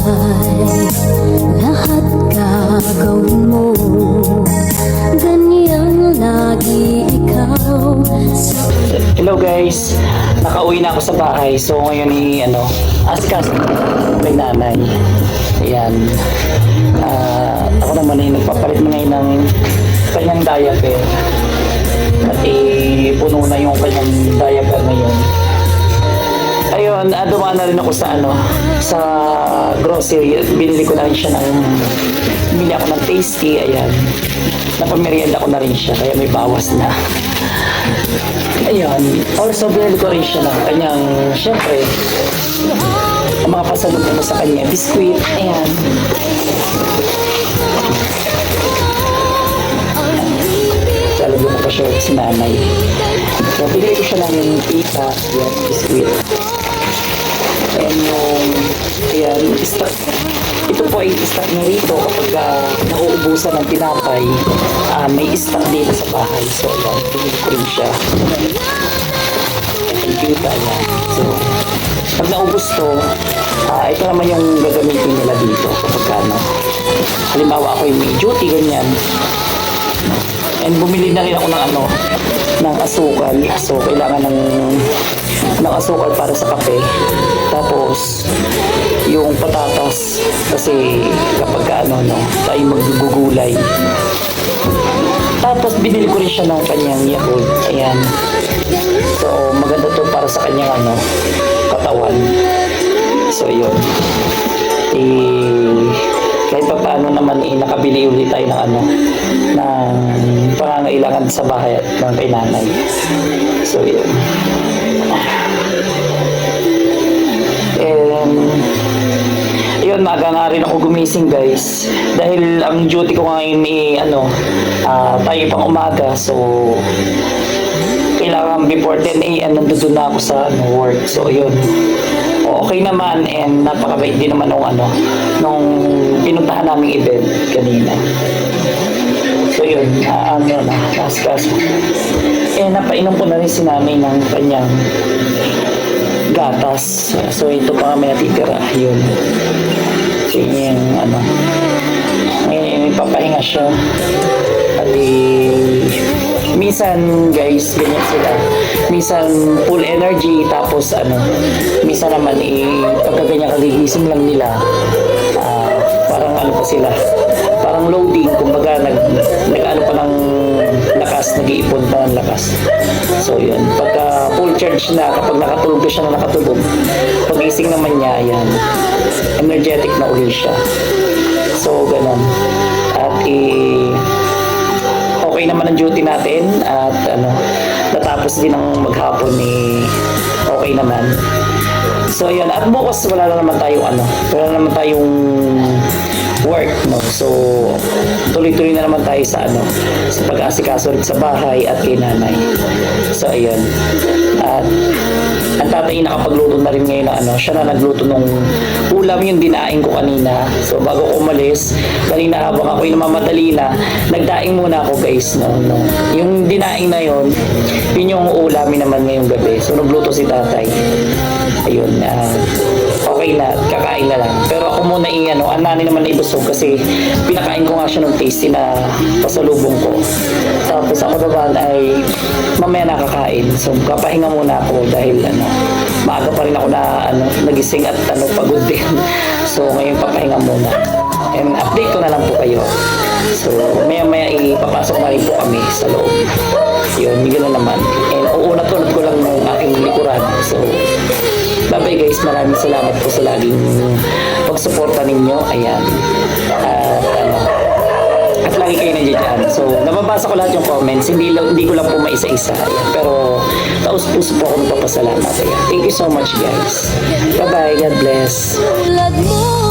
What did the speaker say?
buhay, lahat gagawin mo, ganyan lagi ikaw sa... Hello guys, nakauwi na ako sa bahay. So ngayon asikaso kay nanay. Ayan. Ako naman ay nagpapalit na ngayon ng kanyang diaper. At puno na yung kanyang diaper ngayon. Ayun, dumaan na rin ako sa grocery. Binili ko na rin siya bili ako ng tasty. Ayan. Napamerienda ko na rin siya, kaya may bawas na. Ayun. Also, binili ko rin siya ng kanyang, syempre, ang mga pasalubong mo sa kanya. Biskuit. Ayan. Lalagyan ko pa siya si nanay. So, binili ko siya ng pita. Ayan, biskuit. Ayan ayan, stock. Ito po ay stock na rito kapag nauubusan ng tinapay. May stock dito sa bahay. So, ayan, binili ko rin siya. Pita, ayan. So, pag naubos to, ito naman yung gagamitin nila dito kapag halimbawa ako yung may duty, ganyan. And bumili na rin ako ng asukal. So, kailangan ng asukal para sa kape. Tapos, yung patatas. Kasi kapag tayo magugulay. Tapos, binili ko rin siya ng kanyang Yakult. Ayan. So, maganda to para sa kanyang katawan. So, yun. Kahit pa paano naman nakabili ulit tayo ng pangangailangan sa bahay at ng kay nanay. So, yun. Yun, maaga nga rin ako gumising guys. Dahil ang duty ko ngayon tayo pang umaga. So, kailangan before 10 a.m. nandun na ako sa work. So, yun. Okay naman and napakabait din naman nung pinuntahan naming event kanina. So yun, askas. Napainom ko na rin si nanay ng kanyang gatas. So ito pa kami natitira. Yun. So yun yung may papahinga siya. At minsan guys, ganyan sila. Minsan full energy, tapos minsan naman pagka ganyan kagigising lang nila, parang pa sila, parang loading, kumbaga nag pa ng lakas, nag-iipon pa ng lakas. So yun, pagka full charge na, kapag nakatulog siya na nakatulog, pagising naman niya, ayan, energetic na uli siya. So ganun. At okay naman ang duty natin at natapos din ang maghapon okay naman. So ayan, at bukas wala na naman tayong work, no. So tuloy-tuloy na naman tayo sa pag-aasikaso rin sa bahay at kay nanay. So ayun. At ang tatay nakapagluto na rin ngayon siya na nagluto nung ulam yung dinaing ko kanina. So bago ko umalis, kanina habang ako'y namamadali na, nagdaing muna ako guys, no. Yung dinaing na yun yung ulamin naman ngayong gabi. So nagluto si tatay. Ayun, okay na, kakain na lang. Pero ako muna ang nanay naman na ibusog kasi pinakain ko nga siya ng tasty na pasalubong ko. Tapos ako naman ay mamaya nakakain. So kapahinga muna ako dahil maaga pa rin ako na nagising at pagod din. So ngayon papahinga muna. And update ko na lang po kayo. So maya ipapasok na rin po kami sa loob. Yun, gano'n naman. And uunat-unat ko lang ng aking likuran. So bye-bye guys, maraming salamat po sa laging pagsuporta ninyo. Ayan. At lagi kayo nandiyan. So, nababasa ko lahat yung comments. Hindi ko lang po maisa-isa. Ayan. Pero, taus-puso po ako magpapasalamat. Ayan. Thank you so much guys. Bye-bye. God bless. Tulad mo